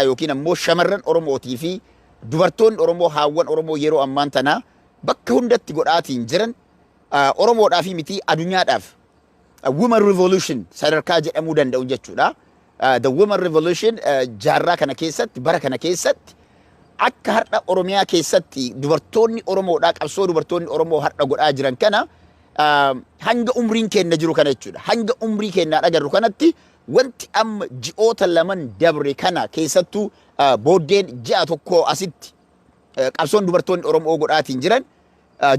yookiin ammoo shamarran Oromootii fi dubartoonni Oromoo haawwan Oromoo yeroo ammaan tanaa bakka hundatti godhaatiin jiran Oromoodhaa fi miti addunyaadhaaf women revolution sadarkaa jedhamuu danda'u jechuudha. The women revolution jaarraa kana keessatti bara kana keessatti akka har'a Oromiyaa keessatti dubartoonni Oromoodhaa qabsoo dubartoonni Oromoo har'a godhaa jiran kana hanga umriin keenya jiru kana jechuudha. Hanga umrii keenyaa agarru kanatti wanti amma ji'oota laman dabre kana keessattuu booddeen ji'a tokko asitti qabsoon dubartoonni Oromoo godhaatiin jiran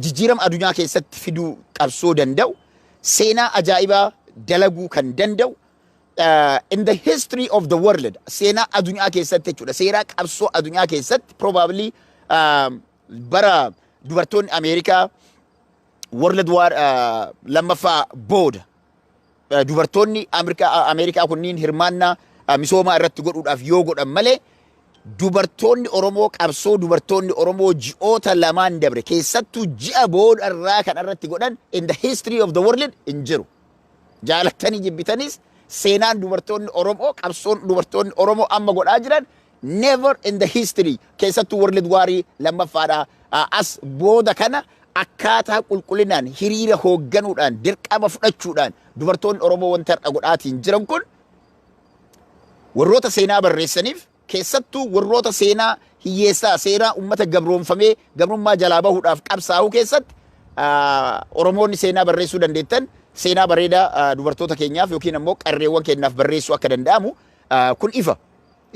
jijjiirama addunyaa keessatti fiduu qabsoo danda'u seenaa ajaa'ibaa dalaguu kan danda'u in the history of the world seenaa addunyaa keessatti jechuudha. Seenaa qabsoo addunyaa keessatti probably bara dubartoonni Ameerikaa World War lammaffaa booda dubartoonni Ameerikaa kunniin hirmaannaa misoomaa irratti godhuudhaaf yoo godhan malee dubartoonni Oromoo qabsoo dubartoonni Oromoo ji'oota lamaan dabre keessattuu ji'a booda irraa kan irratti godhan in the history of the world hin jiru. Jaalattanii jibbitanis seenaan dubartoonni Oromoo qabsoon dubartoonni Oromoo amma godhaa jiran never in the history keessattuu World War lammaffaadha as booda kana akkaataa qulqullinaan hiriira hoogganuudhaan dirqama fudhachuudhaan dubartoonni Oromoo wanta har'a godhaatiin jiran kun warroota seenaa barreessaniif keessattuu warroota seenaa hiyyeessaa seenaa uummata gabroonfamee gabrummaa jalaa bahuudhaaf qabsaa'uu keessatti Oromoonni seenaa barreessuu dandeettan seenaa bareedaa dubartoota keenyaaf yookiin ammoo qarreewwan keenyaaf barreessuu akka danda'amu kun ifa.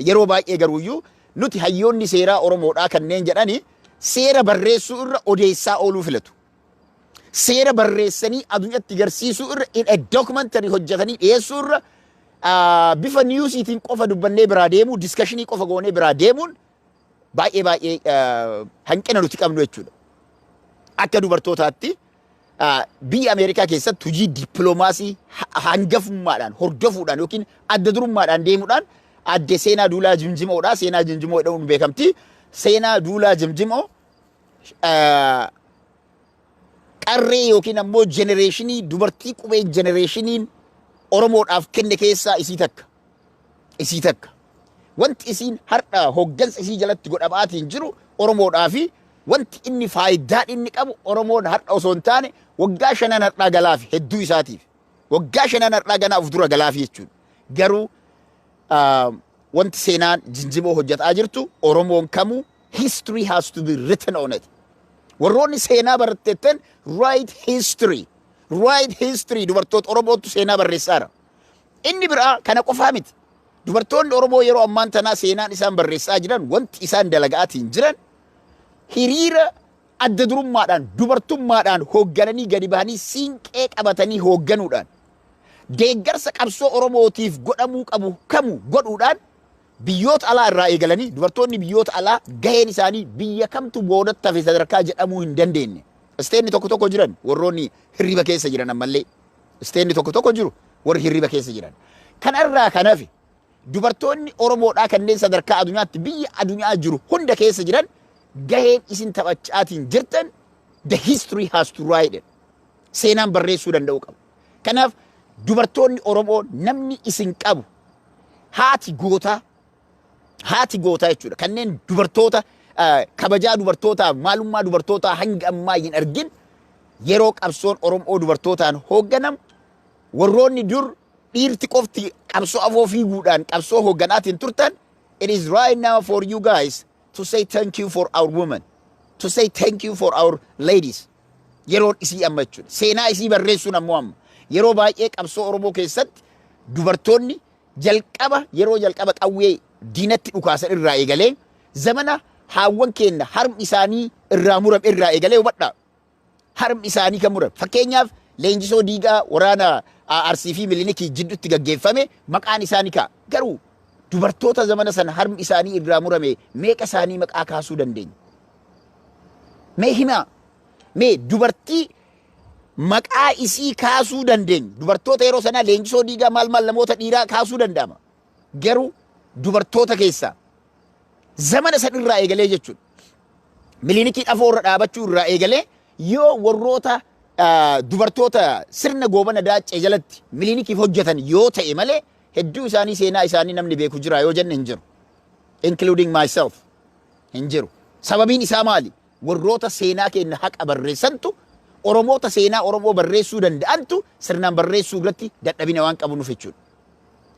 Yeroo baay'ee garuuyyuu nuti hayyoonni seeraa Oromoodhaa kanneen jedhani seera barreessuu irra odeessaa ooluu filatu. Seera barreessanii addunyatti garsiisuu irra in a documentary hojjetanii dhiyeessuu irra bifa niyuusiitiin qofa dubbannee biraa deemuu diskashinii qofa goonee biraa deemuun baay'ee hanqina nuti qabnu jechuudha. Akka dubartootaatti biyya Ameerikaa keessatti hojii dippiloomaasii hangafummaadhaan hordofuudhaan yookiin adda durummaadhaan deemuudhaan adde seenaa duulaa jimjimoodha. Seenaa jimjimoo jedhamuun beekamti. Seenaa duulaa jimjimoo qarree yookiin ammoo jenereeshinii dubartii qubee jenereeshiniin Oromoodhaaf kenne keessaa isii takka. Wanti isiin har'a hoggansa isii jalatti godhamaatiin jiru Oromoodhaafi wanti inni faayidaan inni qabu Oromoon har'a osoo hin taane waggaa 5 har'aa galaafi hedduu isaatiif. Waggaa 5 har'aa ganaaf dura galaafi jechuudha. Garuu wanti seenaan jinjimoo hojjetaa jirtu Oromoon kamuu history has to be written on it. Warroonni seenaa baratteettan right history dubartoota Oromootu seenaa barreessaara. Inni biraa kana qofaa miti. Dubartoonni Oromoo yeroo ammaan tanaa seenaan isaan barreessaa jiran wanti isaan dalagaatiin jiran hiriira adda durummaadhaan dubartummaadhaan hooggananii gadi bahanii siinqee qabatanii hoogganuudhaan deeggarsa qabsoo Oromootiif godhamuu qabu kamu godhuudhaan biyyoota alaa irraa eegalanii dubartoonni biyyoota alaa gaheen isaanii biyya kamtu boodatti hafe sadarkaa jedhamuu hin dandeenye. Isteenni tokko jiran warroonni hirriba keessa jiran ammallee isteenni tokko jiru warri hirriba keessa jiran. Kanarraa kanafi dubartoonni Oromoodhaa kanneen sadarkaa addunyaatti biyya addunyaa jiru hunda keessa jiran gaheen isin taphachaatiin jirtan the history has to write it. Seenaan barreessuu danda'u qabu. Kanaaf dubartoonni Oromoo namni isin qabu haati gootaa jechuudha. Kanneen dubartoota kabajaa dubartootaa maalummaa dubartootaa hanga ammaa hin argin yeroo qabsoon Oromoo dubartootaan hoogganamu warroonni dur dhiirti qofti qabsoo afoo fiiguudhaan qabsoo hoogganaatiin turtan it is right now for you guys to say thank you for our women, to say thank you for our ladies. Yeroon isii amma jechuudha. Seenaa isii barreessuun ammoo amma yeroo baay'ee qabsoo Oromoo keessatti dubartoonni yeroo jalqaba qawwee diinatti dhukaasan irraa eegalee zamana haawwan keenya harmi isaanii irraa murame irraa eegalee hubadhaa. Harmi isaanii kan murame. Fakkeenyaaf leenjisoo diigaa waraana Arsii fi Milinikii jidduutti gaggeeffame maqaan isaanii ka'a. Garuu dubartoota zamana sana harmi isaanii irraa murame meeqa isaanii maqaa kaasuu dandeenya? Mee himaa? Mee dubartii maqaa isii kaasuu dandeenya? Dubartoota yeroo sanaa leenjisoo diigaa maal namoota dhiiraa kaasuu danda'ama. Garuu dubartoota keessaa zamana san irraa eegalee jechuudha. Milinikii afoo irra dhaabachuu irraa eegalee yoo warroota dubartoota sirna goobana daacee jalatti Milinikiif hojjetan yoo ta'e malee hedduu isaanii seenaa isaanii namni beeku jira yoo jenne hin jiru. including myself. Hin jiru. Sababiin isaa maali? Warroota seenaa keenya haqa barreessantu Oromoota seenaa Oromoo barreessuu danda'antu sirnaan barreessuu irratti dadhabina waan qabu nuuf jechuudha.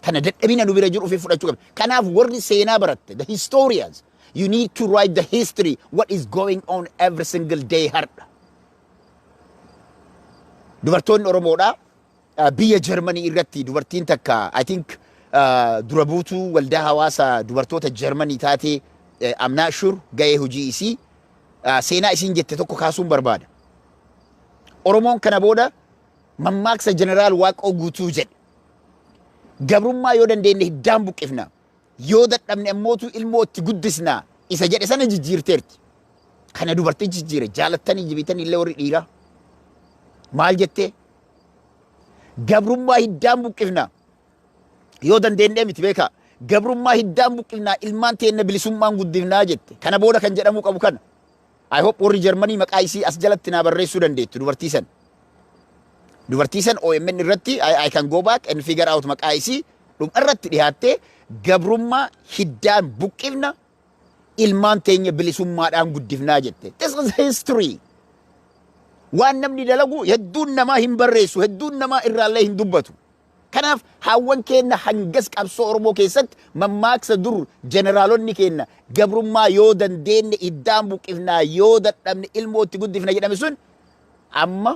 Kana dadhabina nu bira jiru ofii fudhachuu qabna. Kanaaf warri seenaa baratte, the historians, you need to write the history, what is going on every single day har'a. Dubartoonni Oromoodhaa biyya Jarmanii irratti dubartiin takka, I think dura buutuu waldaa hawaasaa dubartoota Jarmanii taatee I'm not sure ga'ee hojii isii seenaa isiin jette tokko kaasuun barbaada. Oromoon kana booda mammaaksa jeneraal Waaqoo guutuu jedhe. Gabrummaa yoo dandeenye hiddaan buqqifna. Yoo dadhabne ammootu ilmoo itti guddisna. Isa jedhe sana jijjiirteerti. Kana dubartii jijjiire jaalattanii jibitanii illee warri dhiiraa. Maal jettee? Gabrummaa hiddaan buqqifna. Yoo dandeenye miti beekaa. Gabrummaa hiddaan buqqifna ilmaan teenna bilisummaan guddifnaa jette. Kana booda kan jedhamuu qabu kana. I hope warri Jarmanii maqaa isii as jalatti naa barreessuu dandeettu dubartii san. Dubartii san OMN irratti I can go back and figure out maqaa isii dhuma irratti dhiyaattee gabrummaa hiddaan buqqifna ilmaan teenya bilisummaadhaan guddifnaa jette. This is history. Waan namni dalagu hedduun namaa hin barreessu, hedduun namaa irraallee hin dubbatu. Kanaaf hawwan keenya hangas qabsoo Oromoo keessatti mammaaksa dur jeneraalonni keenya gabrummaa yoo dandeenye hiddaan buqqifnaa yoo dadhabne ilmootti guddifna jedhame sun amma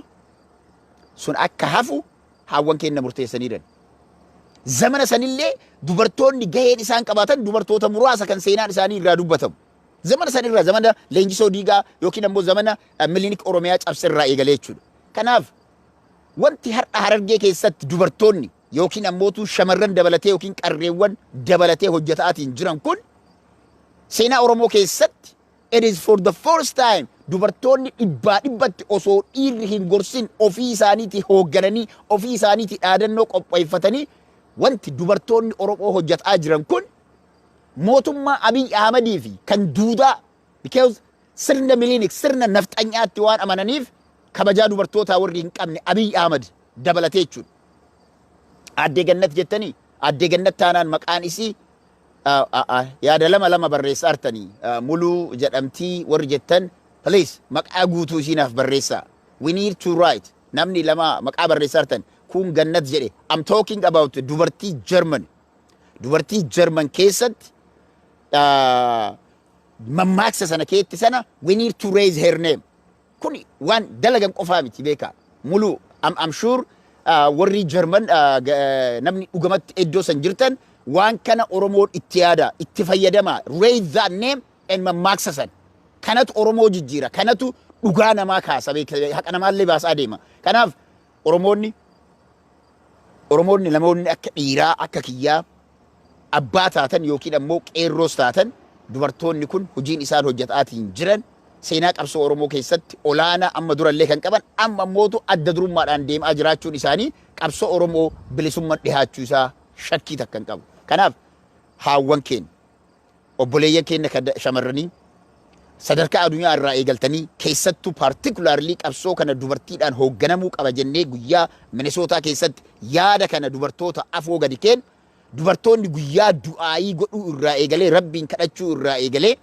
sun akka hafu hawwan keenya murteessaniiran. Zamana sanillee dubartoonni gaheen isaan qabaatan dubartoota muraasa kan seenaan isaanii irraa dubbatamu. Zamana sanirraa zamana Leenjisoo Diigaa yookiin ammoo zamana Milinik Oromiyaa cabsirraa eegalee jechuudha. Kanaaf wanti har'a Harargee keessatti dubartoonni yookiin ammootu shamarran dabalatee yookiin qarreewwan dabalatee hojjetaatiin jiran kun seenaa Oromoo keessatti it is for the first time dubartoonni dhibbatti osoo dhiirri hin gorsin ofii isaaniitii hooggananii ofii isaaniitii dhaadannoo qopheeffatanii wanti dubartoonni Oromoo hojjetaa jiran kun mootummaa Abiy Ahmadii fi kan duudaa because sirna Milinik sirna nafxanyaatti waan amananiif kabajaa dubartootaa warri hin qabne Abiy Ahmad dabalatee jechuudha. Addee Gannat jettanii addee Gannat taanaan maqaan isii yaada lama barreessaa artanii muluu jedhamtii warri jettan please maqaa guutuu isiinaaf barreessaa. We need to write namni lama maqaa barreessaa artan kun Gannat jedhe. I'm talking about dubartii German. Dubartii German keessatti mammaaksa sana keetti sana we need to raise her name. Kun waan dalagan qofaa miti beekaa. Muluu I'm sure warri German namni dhugamatti iddoo san jirtan waan kana Oromoon itti yaada itti fayyadama raise that name and mammaaksa san kanatu Oromoo jijjiira kanatu dhugaa namaa kaasa haqa namaallee baasaa deema. Kanaaf Oromoonni namoonni akka dhiiraa akka kiyyaa abbaa taatan yookiin ammoo qeerroos taatan dubartoonni kun hojiin isaan hojjetaatiin jiran seenaa qabsoo Oromoo keessatti olaanaa amma durallee kan qaban amma ammootu adda durummaadhaan deemaa jiraachuun isaanii qabsoo Oromoo bilisummaan dhihaachuu isaa shakkii takka hin qabu. Kanaaf haawwan keenya obboleeyyan keenya kan shamarranii sadarkaa addunyaa irraa eegaltanii keessattuu particularly qabsoo kana dubartiidhaan hoogganamuu qaba jennee guyyaa Minisootaa keessatti yaada kana dubartoota afoo gadi kennu dubartoonni guyyaa du'aayii godhuu irraa eegalee rabbiin kadhachuu irraa eegalee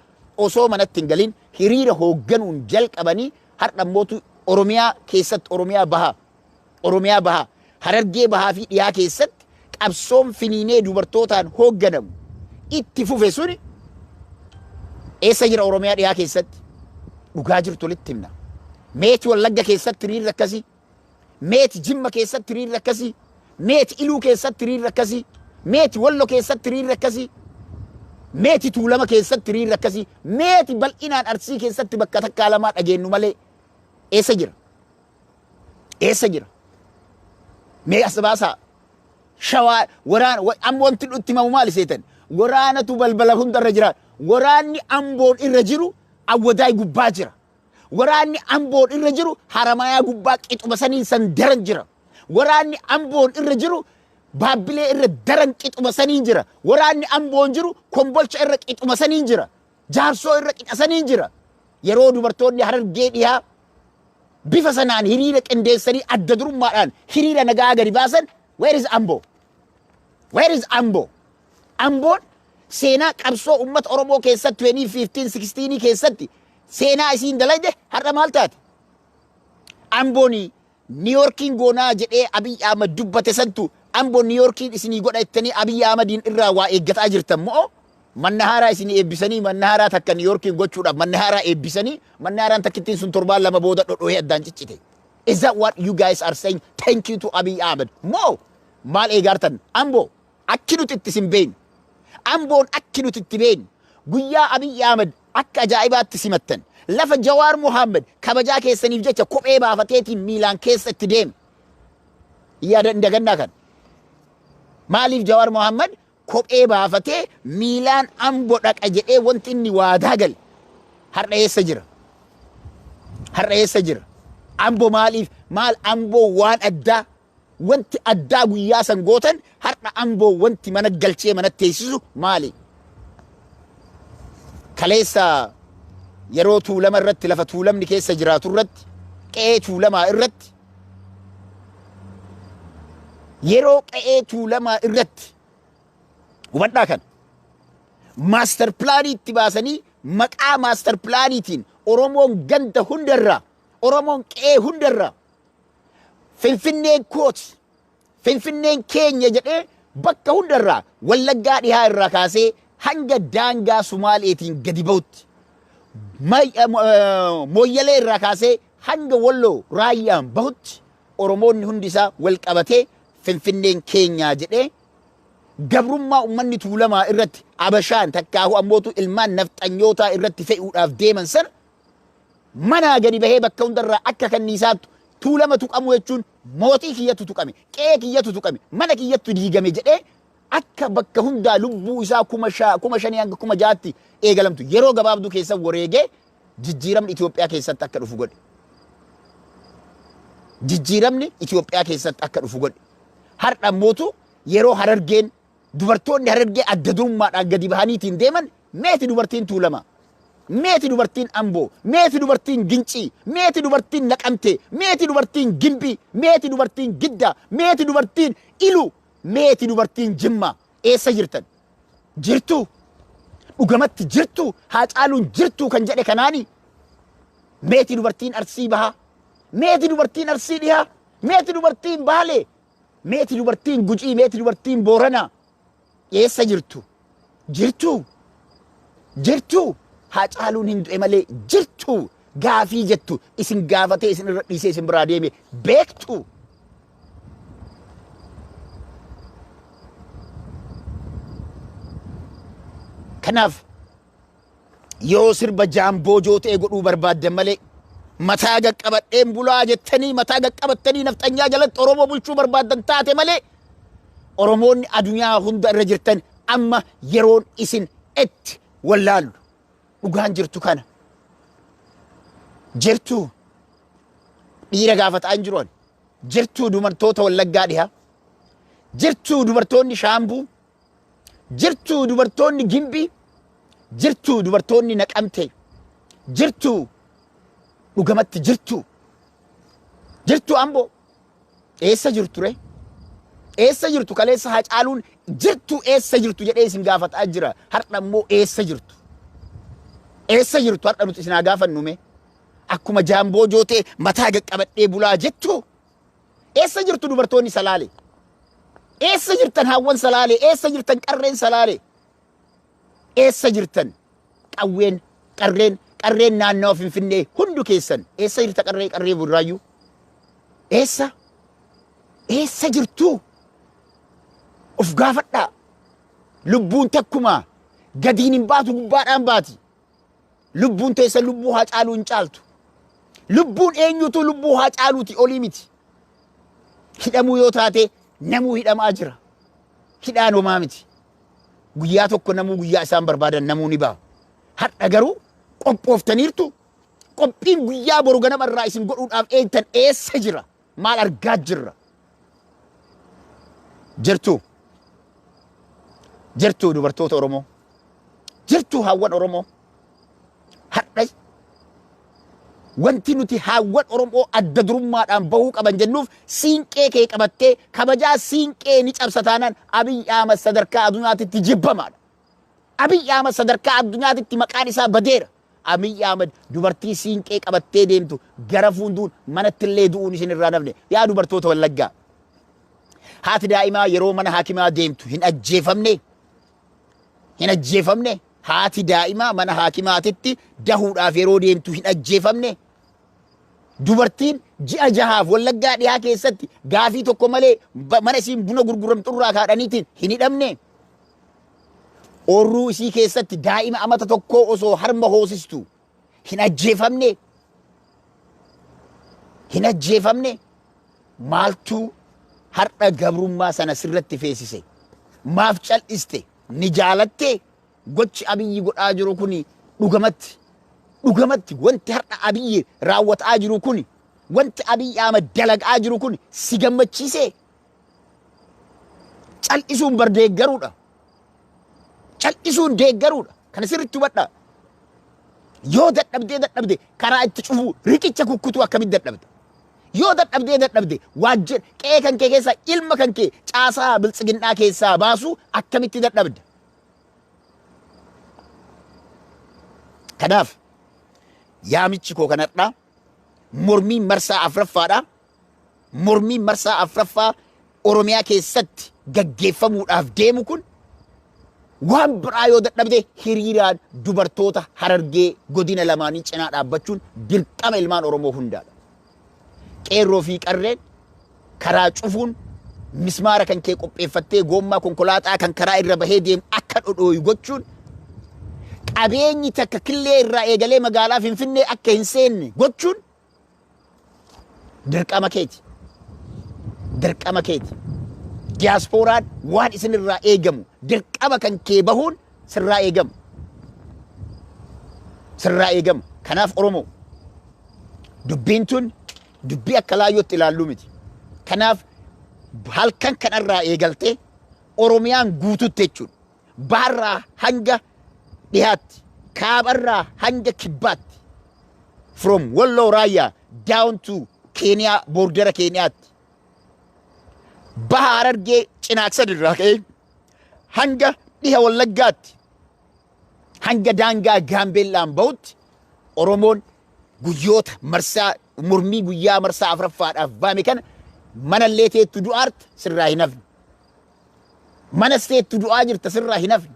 osoo manatti hin galin hiriira hoogganuun jalqabanii har'a mootu Oromiyaa keessatti Oromiyaa bahaa Harargee bahaa fi dhiyaa keessatti qabsoon finiinee dubartootaan hoogganamu itti fufe suni eessa jira Oromiyaa dhiyaa keessatti dhugaa jirtu walitti himna. Meeti Wallagga keessatti hiriirri akkasii, meeti Jimma keessatti hiriirri akkasii, meeti Iluu keessatti hiriirri akkasii, meeti Wallo keessatti hiriirri akkasii, meeti Tuulama keessatti hiriirri akkasii, meeti bal'inaan Arsii keessatti bakka takkaa lamaa dhageenyu malee eessa jira? Eessa jira? Mee as baasaa shawaa waraana amma wanti nutti himamu maali seetan? Waraanatu balbala hundarra jira. Waraanni Amboon irra jiru Awwadaay gubbaa jira. Waraanni Amboon irra jiru Haramayaa gubbaa qixuma saniin san daran jira. Waraanni Amboon irra jiru Baabbilee irra daran qixuma saniin jira. Waraanni Amboon jiru Kombolcha irra qixuma saniin jira. Jaarsoo irra qixa saniin jira. Yeroo dubartoonni Harargee dhiyaa bifa sanaan hiriira qindeessanii adda durummaadhaan hiriira nagaa gadi baasan where is Ambo? Where is Ambo? Amboon seenaa qabsoo uummata Oromoo keessatti 2015 16 keessatti seenaa isiin dalayde har'a maal taate? Ambooni Niiyorkiin goonaa jedhee Abiy Ahmed dubbate santu Amboon Niiyorkiin isinii godha jettanii Abiy Ahmediin irraa waa eeggataa jirtan moo? Manna haaraa isinii eebbisanii manna haaraa takka Niiyorkiin gochuudhaaf manna haaraa eebbisanii manna haaraan takkittiin sun torbaan lama booda dhodhoohee addaan ciccite. Is that what you guys are saying? Thank you to Abiy Ahmed. Mo maal eegartan? Ambo akki nuti itti sin beeynu. Amboon akki nuti itti beeynu. Guyyaa Abiy Ahmed akka ajaa'ibaatti simattan. Lafa Jawaar Mohammed kabajaa keessaniif jecha kophee baafateetiin miilaan keessa itti deeme. Yaada indagannaa kan. Maaliif Jawaar Mohammed kophee baafatee miilaan Amboo dhaqa jedhee wanti inni waadaa gale. Har'a eessa jira? Har'a eessa jira? Amboo maaliif? Maal Amboo waan addaa wanti addaa guyyaa san gootan har'a Amboo wanti mana galchee mana teessisu maali? Kaleessa yeroo tuulama irratti lafa tuulamni keessa jiraatu irratti qe'ee tuulamaa irratti yeroo qe'ee tuulamaa irratti hubadhaa kan maaster pilaanii itti baasanii maqaa maaster pilaaniitiin Oromoon ganda hundarraa Oromoon qe'ee hundarraa Finfinneen kooti Finfinneen keenya jedhee bakka hundarraa Wallaggaa dhihaa irraa kaasee hanga daangaa Sumaaleetiin gadi ba'utti Mooyyalee irraa kaasee hanga Walloo raayyaan bahutti Oromoonni hundi isaa wal qabatee Finfinneen keenyaa jedhee gabrummaa ummanni tuulamaa irratti Abashaan takkaahu ammootu ilmaan nafxanyootaa irratti fe'uudhaaf deeman sana manaa gadi bahee bakka hundarraa akka kanniisaattu tuulama tuqamu jechuun mootii kiyyatu tuqame, qe'ee kiyyatu tuqame, mana kiyyatu diigame jedhee akka bakka hundaa lubbuu isaa kuma shanii hanga kuma jaatti eegalamtu yeroo gabaabduu keessa wareegee jijjiiramni Itoophiyaa keessatti akka dhufu godhe. Jijjiiramni Itoophiyaa keessatti akka dhufu godhe. Har'a mootu yeroo Harargeen dubartoonni Harargee adda durummaadhaan gadi bahaniitiin deeman meeti dubartiin tuulama. Meeti dubartiin Amboo, meeti dubartiin Gincii, meeti dubartiin Naqamtee, meeti dubartiin Gimbii, meeti dubartiin Giddaa, meeti dubartiin Iluu, meeti dubartiin Jimmaa. Eessa jirtan? Jirtu. Dhugamatti jirtu. Haacaaluun jirtu kan jedhe kanaani. Meeti dubartiin Arsii Bahaa, meeti dubartiin Arsii Dhihaa, meeti dubartiin Baalee, meeti dubartiin Gujii, meeti dubartiin Booranaa. Eessa jirtu? Jirtu. Jirtu. Haacaaluun hin du'e malee jirtu gaafii jettu isin gaafatee isin irra dhiisee isin biraa deeme beektu. Kanaaf yoo sirba jaamboojoo ta'e godhuu barbaaddan malee mataa qaqqabadheen bulaa jettanii mataa qaqqabattanii nafxanyaa jalatti Oromoo bulchuu barbaaddan taate malee Oromoonni addunyaa hunda irra jirtan amma yeroon isin itti wallaallu. Dhugaan jirtu kana. Jirtu dhiira gaafataa hin jiruun. Jirtu dubartoota Wallaggaa dhihaa. Jirtu dubartoonni Shaambuu. Jirtu dubartoonni Gimbii. Jirtu dubartoonni Naqamtee. Jirtu dhugamatti jirtu. Jirtu Amboo. Eessa jirtu ree? Eessa jirtu kaleessa Haacaaluun jirtu eessa jirtu jedhee isin gaafataa jira. Har'a immoo eessa jirtu? Eessa jirtu har'a nuti isin gaafannume akkuma jaamboojoo ta'e mataa qaqqabadhee bulaa jettu. Eessa jirtu dubartoonni Salaalee? Eessa jirtan hawwan Salaalee? Eessa jirtan qarreen Salaalee? Eessa jirtan qarreen naannoo Finfinnee hundu keessan? Eessa jirta qarree Burraayyuu? Eessa? Eessa jirtu? Of gaafadhaa. Lubbuun takkumaa gadiin hin baatu gubbaadhaan baati. Lubbuun teessa lubbuu Haacaaluu hin caaltu. Lubbuun eenyutu lubbuu Haacaaluuti olii miti. Hidhamuu yoo taate namuu hidhamaa jira. Hidhaan homaa miti. Guyyaa tokko namuu guyyaa isaan barbaadan namuu ni ba'a. Har'a garuu qophooftaniirtu. Qophiin guyyaa boru ganamarraa isin godhuudhaaf eegtan eessa jira? Maal argaa jirra? Jirtu. Jirtu dubartoota Oromoo. Jirtu hawwan Oromoo. Har'a wanti nuti hawwan Oromoo adda durummaadhaan bahuu qaban jennuuf siinqee kee qabattee kabajaa siinqee ni cabsa taanaan Abiy Ahmed sadarkaa addunyaatti jibbamaadha. Abiy Ahmed sadarkaa addunyaatitti maqaan isaa badeera. Abiy Ahmed dubartii siinqee qabattee deemtu gara fuunduun manatti illee du'uun isin irraa nafne. Yaa dubartoota Wallaggaa. Haati daa'imaa yeroo mana haakimaa deemtu hin ajjeefamne. Hin ajjeefamne. Haati daa'imaa mana haakimaatitti dahuudhaaf yeroo deemtu hin ajjeefamne. Dubartiin ji'a jahaaf Wallaggaa dhiyaa keessatti gaafii tokko malee mana isiin buna gurguramturraa kaadhaniitiin hin hidhamne. Oorruu isii keessatti daa'ima amata tokkoo osoo harma hoosistu hin ajjeefamne. Hin ajjeefamne. Maaltu har'a gabrummaa sana sirratti feesise? Maaf cal'iste? Ni jaalatte? Gochi Abiyyi godhaa jiru kuni dhugamatti wanti har'a Abiyyi raawwataa jiru kuni wanti Abiyyi Ahmed dalagaa jiru kuni si gammachiise? Cal'isuun bardeeggaruudha. Cal'isuun deeggaruudha. Kana sirriitti hubadhaa. Yoo dadhabdee karaa itti cufuu riqicha kukkutuu akkamitti dadhabda? Yoo dadhabdee waajjira qe'ee kan kee keessaa ilma kan kee caasaa biltsiginnaa keessaa baasuu akkamitti dadhabda? Kanaaf yaamichi koo kanadhaa mormiin marsaa afuraffaadhaa. Mormiin marsaa afuraffaa Oromiyaa keessatti gaggeeffamuudhaaf deemu kun waan biraa yoo dadhabde hiriiraan dubartoota Harargee godina lamaanii cinaa dhaabbachuun dirqama ilmaan Oromoo hundaadha. Qeerroo fi qarreen karaa cufuun mismaara kan kee qopheeffattee goommaa konkolaataa kan karaa irra bahee deemu akka dhodhooyu gochuun qabeenyi takka killee irraa eegalee magaalaa Finfinnee akka hin seenne gochuun dirqama keeti. Dirqama keeti. Diyaaspooraan waan isin irraa eegamu dirqama kan kee bahuun sirraa eegamu. Sirraa eegamu. Kanaaf Oromoo dubbiin tun dubbii akka laayyootti ilaallu miti. Kanaaf halkan kanarraa eegaltee Oromiyaan guututti jechuudha. Baharraa hanga dhiyaatti, kaabarraa hanga kibbaatti, from Walloo Raayyaa down to Kenya, boordara Keenyaatti. Baha Harargee Cinaaqsan irraa ka'ee hanga dhiha Wallaggaatti, hanga daangaa Gaambeellaan bahutti Oromoon guyyoota marsaa mormii guyyaa marsaa afuraffaadhaaf baame kana manallee teettu du'aarta sirraa hin hafne. Manas teettu du'aa jirta sirraa hin hafne.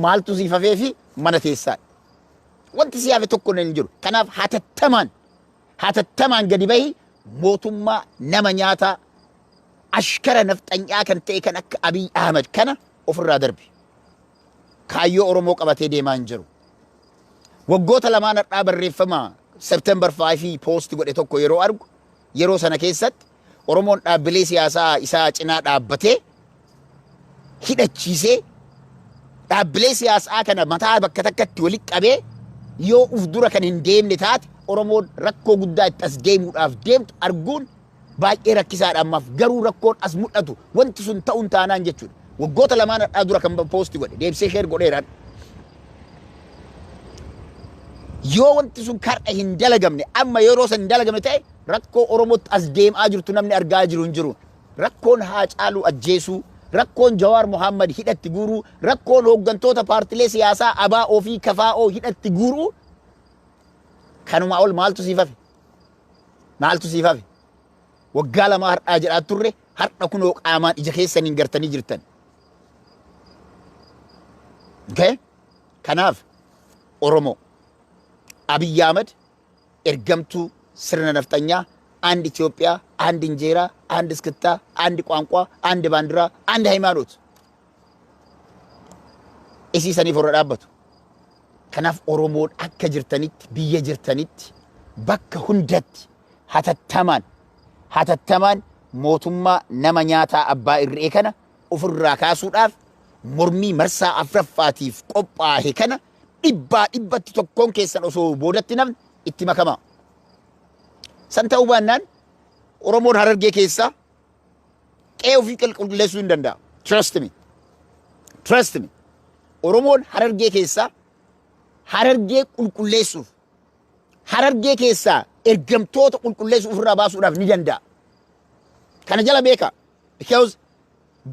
Maaltu siif hafee fi mana teessaa. Wanti si hafe tokko hin jiru. Kanaaf hatattamaan gadi bahi mootummaa nama nyaataa ashkara nafxanyaa kan ta'e kan akka Abiy Ahmed kana ofirraa darbi. Kaayyoo Oromoo qabatee deemaa hin jiru. Waggoota lamaan har'aa barreeffama September 5 poosti godhe tokko yeroo argu yeroo sana keessatti Oromoon dhaabbilee siyaasaa isaa cinaa dhaabbatee hidhachiisee dhaabbilee siyaasaa kana mataa bakka takkatti walitti qabee yoo uf dura kan hin deemne taate Oromoon rakkoo guddaa itti as deemuudhaaf deemtu arguun baay'ee rakkisaadha. Ammaaf garuu rakkoon as mul'atu wanti sun ta'uun taanaan jechuudha. Waggoota lamaan har'aa dura kan poosti godhe deebisee sheer godheeraan. Yoo wanti sun kar'a hin dalagamne amma yeroo san hin dalagamne ta'e rakkoo Oromootti as deemaa jirtu namni argaa jiru hin jiru. Rakkoon Haacaaluu ajjeesuu, rakkoon Jawaar Mohaammed hidhatti guuruu, rakkoon hooggantoota paartilee siyaasaa ABO fi KFO hidhatti guuruu kanuma ol maaltu siif hafe? Maaltu siif hafe? Waggaa lama har'aa jedhaa turre har'a kunoo qaamaan ija keessaniin gartanii jirtan. Okay? Kanaaf Oromoo Abiy Ahmed ergamtuu sirna nafxanyaa አንድ ኢትዮጵያ፣ አንድ እንጀራ፣ አንድ እስክታ፣ አንድ ቋንቋ፣ አንድ ባንዲራ፣ አንድ ሃይማኖት እሲሰኒ ፈረዳበቱ ከናፍ ኦሮሞን አከ ጅርተኒት ብየ ጅርተኒት በከ ሁንደት ሀተተማን ሞቱማ ነመኛታ አባ ኢሬ ከነ ኡፍራ ካሱዳፍ ሞርሚ መርሳ አፍረፋቲፍ ቆጳሄ ከነ ዲበት tokkon keessan osoo boodatti namni itti makama. San ta'uu baannaan Oromoon Harargee keessaa qe'ee ofii qulqulleessuu hin danda'a. Trust me. Oromoon Harargee keessaa Harargee qulqulleessuuf Harargee keessaa ergamtoota qulqulleessuuf irraa baasuudhaaf ni danda'a. Kana jala beeka. Because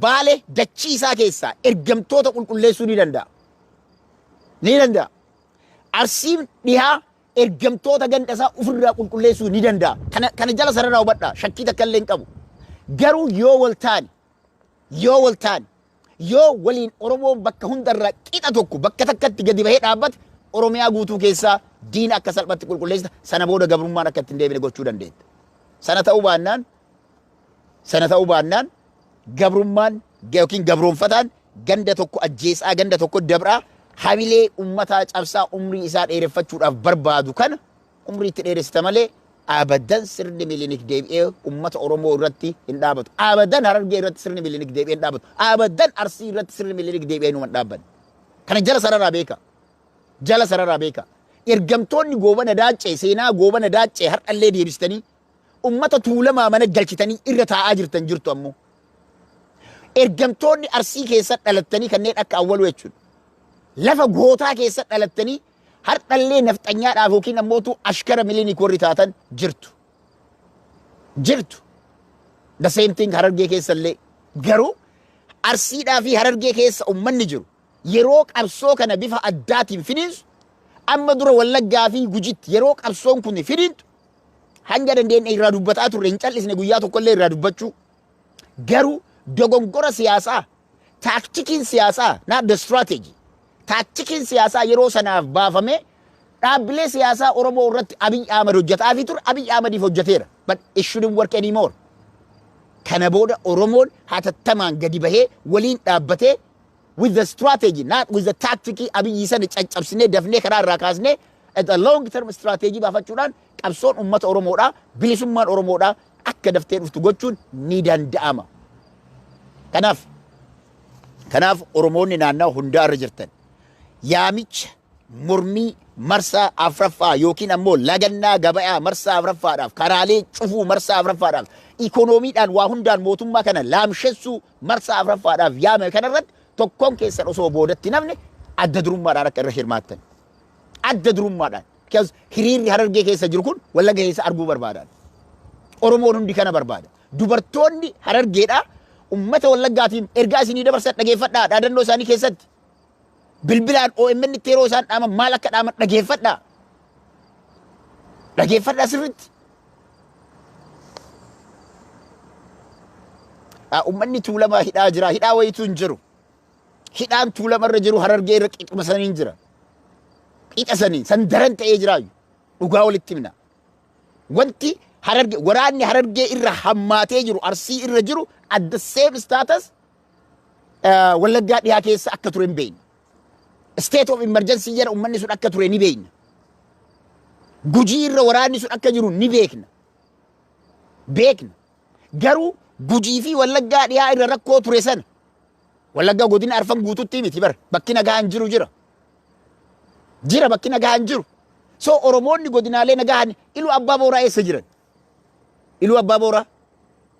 Baalee dachii isaa keessaa ergamtoota qulqulleessuu ni danda'a. ni danda'a. Arsiin dhihaa ergamtoota ganda isaa ofirraa qulqulleessuu ni danda'a. Kana jala sarara hubadhaa shakkii takka illee hin qabu. Garuu yoo wal taane yoo waliin Oromoon bakka hundarraa qixa tokko bakka takkatti gadi bahee dhaabbate Oromiyaa guutuu keessaa diina akka salphatti qulqulleessita sana booda gabrummaan akka ittiin deebine gochuu dandeetta. Sana ta'uu baannaan gabrummaan yookiin gabroonfataan ganda tokko ajjeesaa ganda tokko dabraa hamilee ummataa cabsaa umrii isaa dheereffachuudhaaf barbaadu kana umrii itti dheeressita malee abadan sirni milinik deebi'ee ummata Oromoo irratti hin dhaabatu. Abadan Harargee irratti sirni milinik deebi'ee hin dhaabatu. Abadan Arsii irratti sirni milinik deebi'ee hin dhaabatu. Kana jala sararaa beeka. Ergamtoonni goobana daacee seenaa goobana daacee har'allee deebistanii ummata tuulamaa mana galchitanii irra taa'aa jirtu ammoo. Ergamtoonni Arsii keessatti dhalattanii kanneen akka Awwaluu jechuudha. Lafa gootaa keessatti dhalattanii har'allee nafxanyaadhaaf yookiin ammootu ashkara milinik warri taatan jirtu. The same thing Harargee keessallee garuu Arsiidhaa fi Harargee keessa ummanni jiru yeroo qabsoo kana bifa addaatiin finiinsu amma dura Wallaggaa fi Gujitti yeroo qabsoon kun finiintu hanga dandeenye irraa dubbataa turre hin callisne guyyaa tokkollee irraa dubbachuu garuu dogongora siyaasaa taaktikiin siyaasaa not the strategy taaktikiin siyaasaa yeroo sanaaf baafame dhaabbilee siyaasaa Oromoo irratti Abiy Ahmed hojjetaa fi ture Abiy Ahmediif hojjeteera but it shouldn't work anymore. Kana booda Oromoon hatattamaan gadi bahee waliin dhaabbatee with the strategy not with the tactic Abiy sana caccabsinee dafnee karaa irraa kaasnee at a long term strategy baafachuudhaan qabsoon ummata Oromoodhaa bilisummaan Oromoodhaa akka daftee dhuftu gochuun ni danda'ama. Kanaaf Oromoonni naannoo hundaa irra jirtan yaamicha mormii marsaa afraffaa yookiin ammoo lagannaa gabayaa marsaa afraffaadhaaf karaalee cufuu marsaa afraffaadhaaf ikoonomiidhaan waa hundaan mootummaa kana laamshessuu marsaa afraffaadhaaf yaame kanarratti tokkoon keessan osoo boodatti namne adda durummaadhaan akka irra hirmaattan. Adda durummaadhaan. Because hiriirri Harargee keessa jiru kun Wallagga keessa arguu barbaadan. Oromoon hundi kana barbaada. Dubartoonni Harargeedhaa ummata Wallaggaatiin ergaa isinii dabarsan dhageeffadhaa dhaadannoo isaanii keessatti. Bilbilaan OMN itti yeroo isaan dhaaman maal akka dhaaman dhageeffadhaa. Dhageeffadhaa sirriitti. Ummanni tuulamaa hidhaa jira. Hidhaa wayituu hin jiru. Hidhaan tuulamarra jiru Harargee irra qixuma saniin jira. Qixa sanii san daran ta'ee jiraayu. Dhugaa walitti himna. Wanti Harargee waraanni Harargee irra hammaatee jiru Arsii irra jiru at the same status Wallaggaa dhiyaa keessa akka ture hin beekne. State of emergency jedha ummanni sun akka ture ni beekna. Gujii irra waraanni sun akka jiru ni beekna. Garuu Gujii fi Wallaggaa dhiyaa irra rakkoo ture sana Wallaggaa godina Arfan guututti miti bar bakki nagaan jiru jira bakki nagaan jiru. So Oromoonni godinaalee nagaan Iluu Abbaa Booraa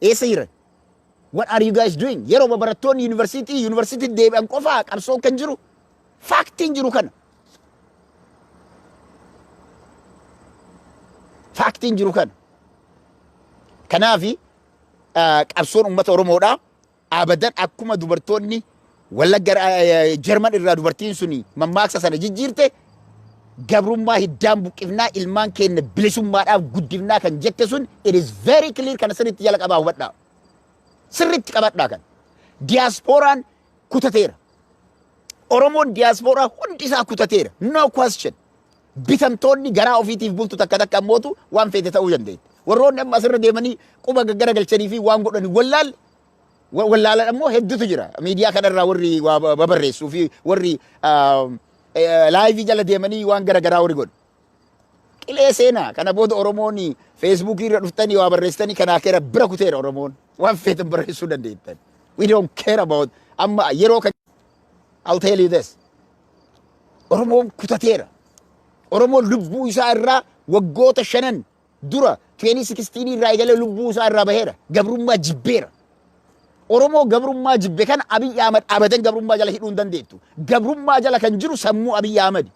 eessa jiran? What are you guys doing? Yeroo barattoonni university deebi'an qofaa qabsoon kan jiru faktiin jiru kana. Kanaafi qabsoon ummata Oromoodhaa abadan akkuma dubartoonni Wallagga Jarman irraa dubartiin suni mammaaksa sana jijjiirte gabrummaa hiddaan buqqifnaa ilmaan keenya bilisummaadhaaf guddifnaa kan jette sun it is very clear kana sirriitti jala qabaa hubadhaa. Sirriitti qabadhaa kan. Diyaaspooraan kutateera. Oromoon diyaaspoora hundi isaa kutateera. No question. Bitamtoonni garaa ofiitiif bultu takka ammootu waan feete ta'uu dandeetti. Warroonni amma asirra deemanii quba gaggara galchanii fi waan godhanii wallaalan ammoo hedduutu jira. Miidiyaa kanarraa warri babarreessuu fi warri laayivii jala deemanii waan garagaraa warri godhu. Qilee seenaa kana booda Oromoon Feesbuukii irra dhuftanii waa barreessitanii kanaa keera bira kuteera Oromoon. Waan feetan barreessuu dandeettan. We don't care about amma yeroo kan I'll tell you this. Oromoon kutateera. Oromoon lubbuu isaa irraa waggoota 5 dura 2016 irraa eegalee lubbuu isaa irraa baheera. Gabrummaa jibbeera. Oromoo gabrummaa jibbe kana Abiy Ahmed abadan gabrummaa jala hidhuu hin dandeettu. Gabrummaa jala kan jiru sammuu Abiy Ahmed.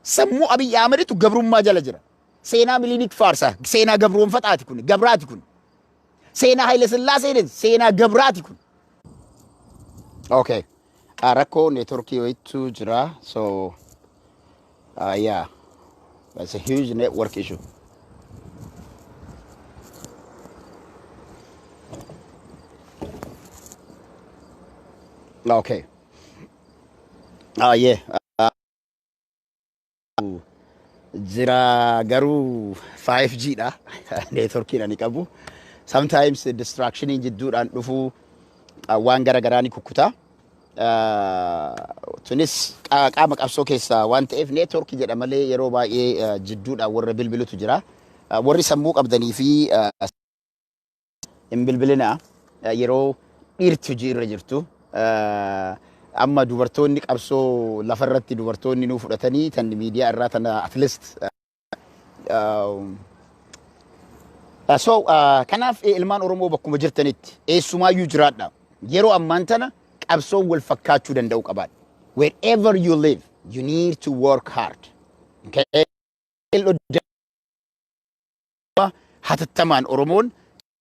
Sammuu Abiy Ahmeditu gabrummaa jala jira. Seenaa Milinik Faarsaa, seenaa gabroonfataati kun, gabraati kun. Seenaa Haile Sillaasee, seenaa gabraati kun. Okay. Rakkoo neetworkii wayitu jira. So Yeah, that's a huge network issue. Okay. Yeah. Jira garuu 5G dha. Networkiin ani qabu. Sometimes distraction jidduudhaan dhufu waan garagaraa ni kukkuta. Tunis qaama qabsoo keessaa waan ta'eef network jedha malee yeroo baay'ee jidduudhaan warra bilbilutu jira. Warri sammuu qabdanii fi hin bilbilina yeroo dhiirti hojii irra jirtu. Amma dubartoonni qabsoo lafarratti dubartoonni nu fudhatanii tan miidiyaa irraa tan at least kanaaf ilmaan Oromoo bakkuma jirtanitti eessumaayyuu jiraadha. Yeroo ammaan tana qabsoon wal fakkaachuu danda'u qabaadha. Wherever you live, you need to work hard. Okay? Hatattamaan Oromoon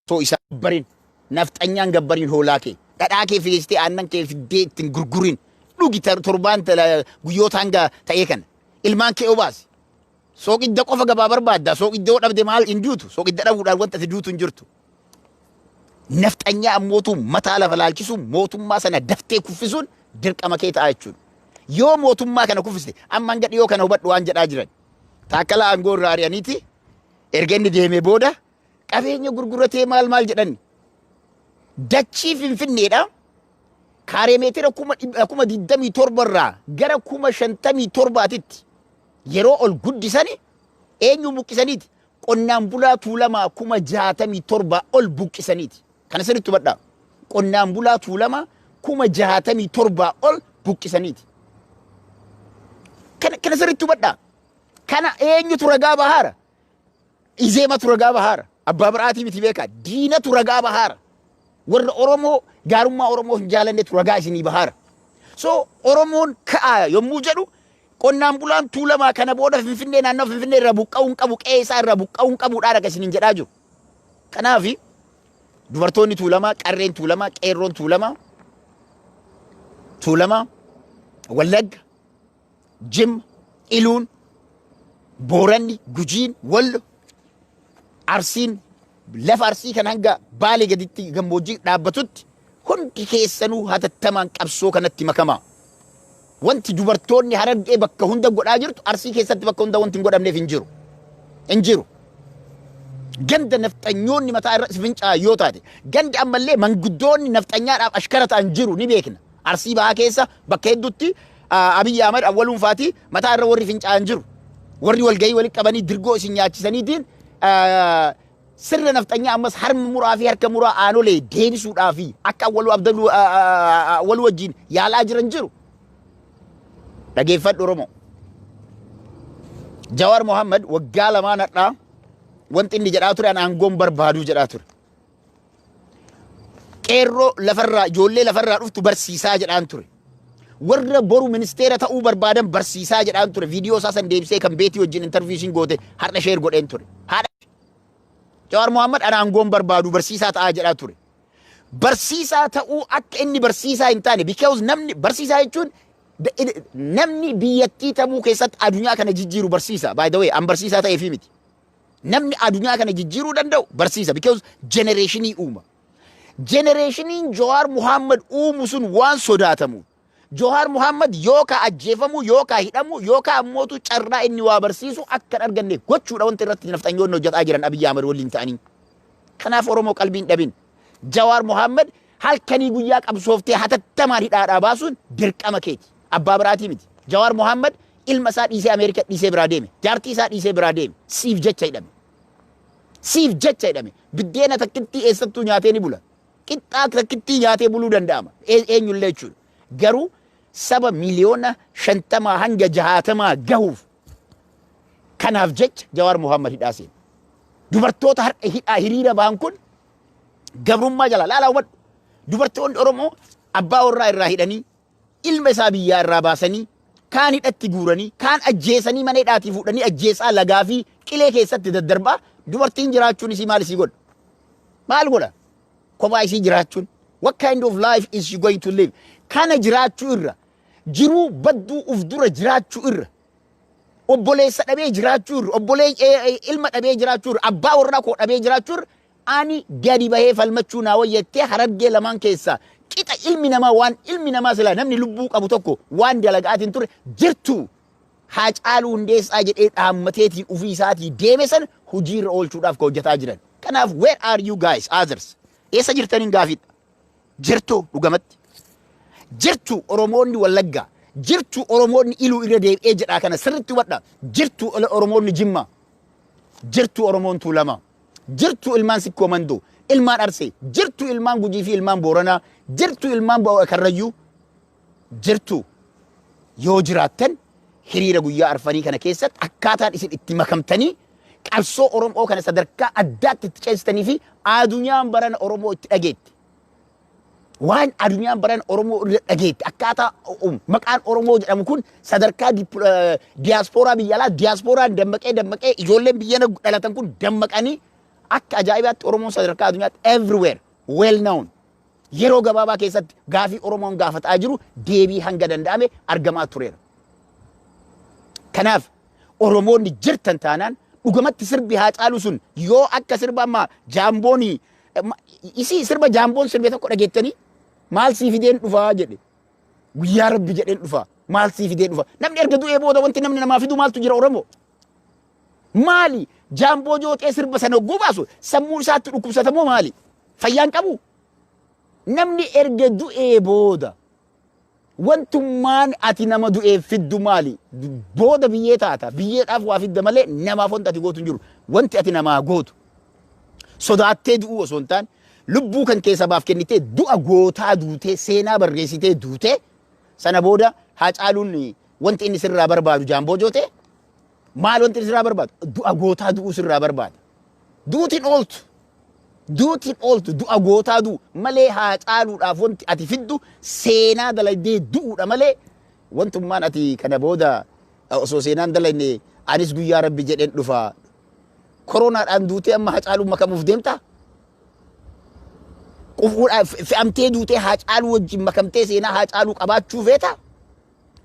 soo isa gabbarin nafxanyaan gabbarin hoolaa kee dhadhaa kee figeessitee aannan kee fiddee ittiin gurgurin dhugi torbaan guyyoota hanga ta'ee kana ilmaan kee obaasi. Sooqidda qofa gabaa barbaadda. Sooqidda yoo dhabde maal hin duutu. Sooqidda dhabuudhaan wanta ati duutu hin jirtu. Nafxanyaa ammootu mataa lafa laalchisuun mootummaa sana daftee kuffisuun dirqama kee ta'a jechuudha. Yoo mootummaa kana kuffiste amma hanga dhiyoo kana hubadhu waan jedhaa jiran. Taakkala aangoo irraa ari'aniiti erga inni deemee booda qabeenya gurguratee maal jedhan. Dachii Finfinneedha. Kaaree meetira kuma 27 irraa gara kuma 57tti yeroo ol guddisani eenyu buqqisaniiti. Qonnaan bulaa Tuulamaa kuma 67 ol buqqisaniiti. Kana sirriitti hubadhaa. Qonnaan bulaa Tuulamaa kuma 67 ol buqqisaniiti. Kana sirriitti hubadhaa. Kana eenyutu ragaa bahaara? Izeematu ragaa bahaara. Abbaa biraatii miti beekaa. Diinatu ragaa bahaara. Warra Oromoo gaarummaa Oromoo hin jaalannetu ragaa isinii bahaara. So Oromoon ka'aa yommuu jedhu qonnaan bulaan Tuulamaa kana booda Finfinnee naannoo Finfinnee irraa buqqa'uu hin qabu, qe'ee isaa irraa buqqa'uu hin qabuudhaa dhaga isiniin jedhaa jiru. Kanaaf dubartoonni Tuulamaa, qarreen Tuulamaa, qeerroon Tuulamaa, Wallagga, Jimma, Iluun, Booranni, Gujiin, Wallo, Arsiin, lafa Arsii kan hanga Baalee gaditti gammoojjii dhaabbatutti hundi keessanuu hatattamaan qabsoo kanatti makamaa. Wanti dubartoonni Harargee bakka hunda godhaa jirtu Arsii keessatti bakka hunda wanti hin godhamneef hin jiru. Hin jiru. Ganda nafxanyoonni mataa irra fincaa yoo taate, gandi ammallee manguddoonni nafxanyaadhaaf ashkara ta'an jiru ni beekna. Arsii bahaa keessa bakka hedduutti Abiyyi Ahmad awwaluun faatii mataa irra warri fincaan jiru. Warri walgahii walitti qabanii dirgoo isin nyaachisaniitiin sirna nafxanyaa ammas harma muraa fi harka muraa aanolee deebisuudhaa fi akka awwaluu wajjin yaalaa jiran jiru. Dhageeffadhu Oromoo. Jawaar Mohaammed waggaa lamaan hadhaa wanti inni jedhaa ture aangoon barbaaduu jedhaa ture. Qeerroo lafarraa ijoollee lafarraa dhuftu barsiisaa jedhaan ture. Warra boru ministeera ta'uu barbaadan barsiisaa jedhaan ture. Viidiyoo isaa san deebisee kan beetii wajjin interviishin goote har'a sheer godheen ture. Jawaar Mohaammed aangoon barbaaduu barsiisaa ta'aa jedhaa ture. Barsiisaa ta'uu akka inni barsiisaa hin taane because namni barsiisaa jechuun namni biyyattii ta'uu keessatti addunyaa kana jijjiiru barsiisa. By the way, an barsiisaa ta'eefi miti. Namni addunyaa kana jijjiiruu danda'u barsiisa because generationii uuma. Generationiin Jawaar Mohaammed uumu sun waan sodaatamu. Jawaar Mohaammed yookaan ajjeefamu yookaan hidhamu yookaan ammootu carraa inni waa barsiisu akka hin arganne gochuudha wanti irratti nafxanyoonni hojjetaa jiran Abiyyi Ahmad waliin ta'anii. Kanaaf Oromoo qalbiin dhabin. Jawaar Mohaammed halkanii guyyaa qabsooftee hatattamaan hidhaadhaa baasuun dirqama keeti. Abbaa biraatii miti. Jawaar Mohaammed ilma isaa dhiisee Ameerikaa dhiisee biraa deeme. Jaartii isaa dhiisee biraa deeme. Siif jecha hidhame. Siif jecha hidhame. Biddeena takkittii eessattuu nyaatee ni bula. Qixxaa takkittii nyaatee buluu danda'ama. Eenyullee jechuudha. Garuu saba miliyoona 50 hanga 60 gahuuf kanaaf jecha Jawaar Mohaammed hidhaa seena. Dubartoota har'a hiriira ba'an kun gabrummaa jala laalaa hubadhu. Dubartoonni Oromoo abbaa warraa irraa hidhanii ilma isaa biyyaa irraa baasanii kaan hidhatti guuranii kaan ajjeesanii mana hidhaatii fuudhanii ajjeesaa lagaa fi qilee keessatti daddarbaa dubartiin jiraachuun isii maal isii godha? Maal godha? Kophaa isii jiraachuun. What kind of life is she going to live? Kana jiraachuu irra jiruu badduu uf dura jiraachuu irra obboleessa dhabee jiraachuu obbolee ilma dhabee jiraachuu abbaa warraa koo dhabee jiraachuu ani gadi bahee falmachuu naa wayyattee Harargee lamaan keessaa qixa ilmi namaa waan ilmi namaa sila namni lubbuu qabu tokko waan dalagaatiin ture jirtu Haacaaluu Hundeessaa jedhee dhaammateetiin ofii isaatii deeme san hojiirra oolchuudhaaf ka hojjetaa jiran. Kanaaf where are you guys others? Eessa jirtaniin gaafidha? Jirtu dhugamatti. Jirtu Oromoonni Wallaggaa. Jirtu Oromoonni Iluu irra deebi'ee jedhaa kana sirriitti hubadha. Jirtu Oromoonni Jimmaa. Jirtu Oromoon Tuulamaa. Jirtu ilmaan Sikkoo Mandoo. Ilmaan Arsee. Jirtu ilmaan Gujii fi ilmaan Booranaa. Jirtu ilmaan Karrayyuu. Jirtu yoo jiraattan hiriira guyyaa arfanii kana keessatti akkaataan isin itti makamtanii qabsoo Oromoo kana sadarkaa addaatti itti ceesitanii fi adunyaan barana Oromoo itti dhageetti. Waan adunyaan barana Oromoo irra dhageetti akkaataa maqaan Oromoo jedhamu kun sadarkaa diiyaaspooraa biyya alaa diiyaasporaan dammaqee ijoolleen biyya dhalatan kun dammaqanii akka ajaa'ibaatti Oromoon sadarkaa adunyaatti everywhere well known. Yeroo gabaabaa keessatti gaafii Oromoon gaafataa jiru deebii hanga danda'ame argamaa tureera. Kanaaf Oromoonni jirtan taanaan dhugamatti sirbi Haacaaluu sun yoo akka sirba amma jaambooni isii sirba jaamboon sirbe tokko dhageettanii maal sii fideen dhufaa jedhe guyyaa rabbi jedheen dhufaa maal sii fideen dhufaa namni erga du'ee booda wanti namni namaa fidu maaltu jira Oromoo maali jaamboo jootee sirba sana hogguu baasu sammuu isaatti dhukkubsatamoo maali fayyaan qabu namni erga du'ee booda wantummaan ati nama du'eef fiddu maali booda biyyee taata biyyeedhaaf waa fidda malee namaaf wanti ati gootu hin jiru wanti ati namaa gootu sodaattee du'uu osoo hin taane lubbuu kan keessa baaf kennitee du'a gootaa duutee seenaa barreessitee duutee sana booda Haacaaluun wanti inni sirraa barbaadu jaamboo jootee maal wanti inni sirraa barbaadu du'a gootaa du'uu sirraa barbaada duutiin ooltu du'a gootaa du'u malee Haacaaluudhaaf wanti ati fiddu seenaa dalagdee du'uudha malee wantummaan ati kana booda osoo seenaan dalagne anis guyyaa rabbi jedheen dhufa koronaadhaan duutee amma Haacaaluun makamuuf deemta qufuudhaan fe'amtee duutee Haacaaluu wajjin makamtee seenaa Haacaaluu qabaachuu feeta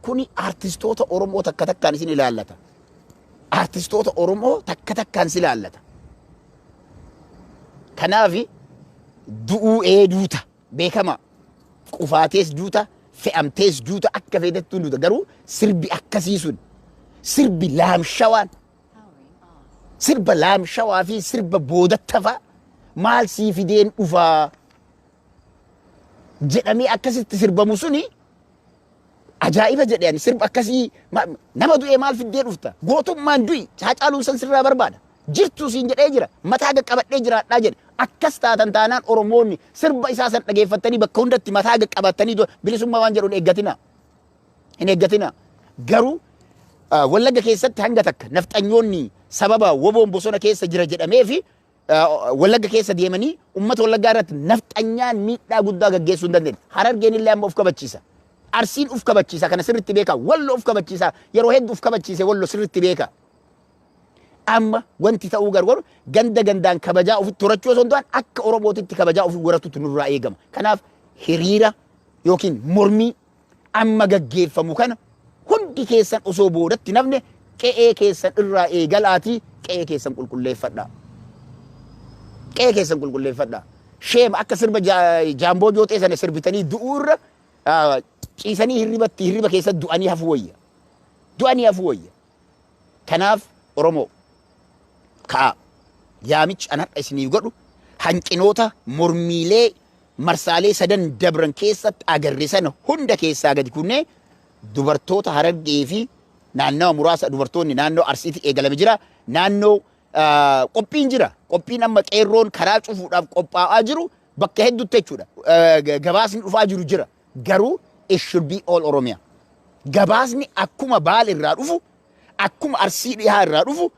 kuni artistoota Oromoo takka takkaan isin ilaallata artistoota Oromoo takka takkaan si ilaallata. Kanaafi du'uu duuta beekama qufaatees duuta fe'amtees duuta akka feedattuu duuta garuu sirbi akkasii sun sirbi laamshawaan sirba laamshawaa fi sirba boodattafa maal sii fideen dhufaa jedhamee akkasitti sirbamu suni ajaa'iba jedhani sirba akkasii nama du'ee maal fiddee dhufta gootummaan du'i Haacaaluun san sirraa barbaada jirtu siin jedhee jira mataa qaqqabadhee jiraadhaa jedhe akkas taatan taanaan Oromoonni sirba isaa san dhageeffatanii bakka hundatti mataa qaqqabatanii bilisummaa waan jedhuun hin eeggatina garuu Wallagga keessatti hanga takka nafxanyoonni sababa woboon bosona keessa jira jedhamee fi Wallagga keessa deemanii ummata Wallaggaa irratti nafxanyaan miidhaa guddaa gaggeessuu hin dandeenye Harargeen illee amma of kabachiisa Arsiin of kabachiisa kana sirriitti beeka Wallo of kabachiisa yeroo hedduu of kabachiise Wallo sirriitti beeka amma wanti ta'uu gargaaru ganda gandaan kabajaa ofitti horachuu osoo hin taane akka Oromootitti kabajaa ofii waratutti nurraa eegama. Kanaaf hiriira yookiin mormii amma gaggeeffamu kana hundi keessan osoo boodatti nafne qe'ee keessan irraa eegalaatii qe'ee keessan qulqulleeffadhaa. Qe'ee keessan qulqulleeffadhaa. Sheema akka sirba jaamboo jootee sana sirbitanii du'uurra ciisanii hirriba keessatti du'anii hafuu wayya. Du'anii hafuu wayya. Kanaaf Oromoo ka'a yaamichi anadha isinii godhu hanqinoota mormiilee marsaalee sadan dabran keessatti agarre sana hunda keessaa gadi kunnee dubartoota Harargee fi naannoo muraasa dubartoonni naannoo Arsiitti eegalame jira naannoo qophiin jira qophiin amma qeerroon karaa cufuudhaaf qophaa'aa jiru bakka hedduutti jechuudha gabaasni dhufaa jiru jira garuu it should be all Oromiyaa gabaasni akkuma Baal irraa dhufu akkuma Arsii dhihaa irraa dhufu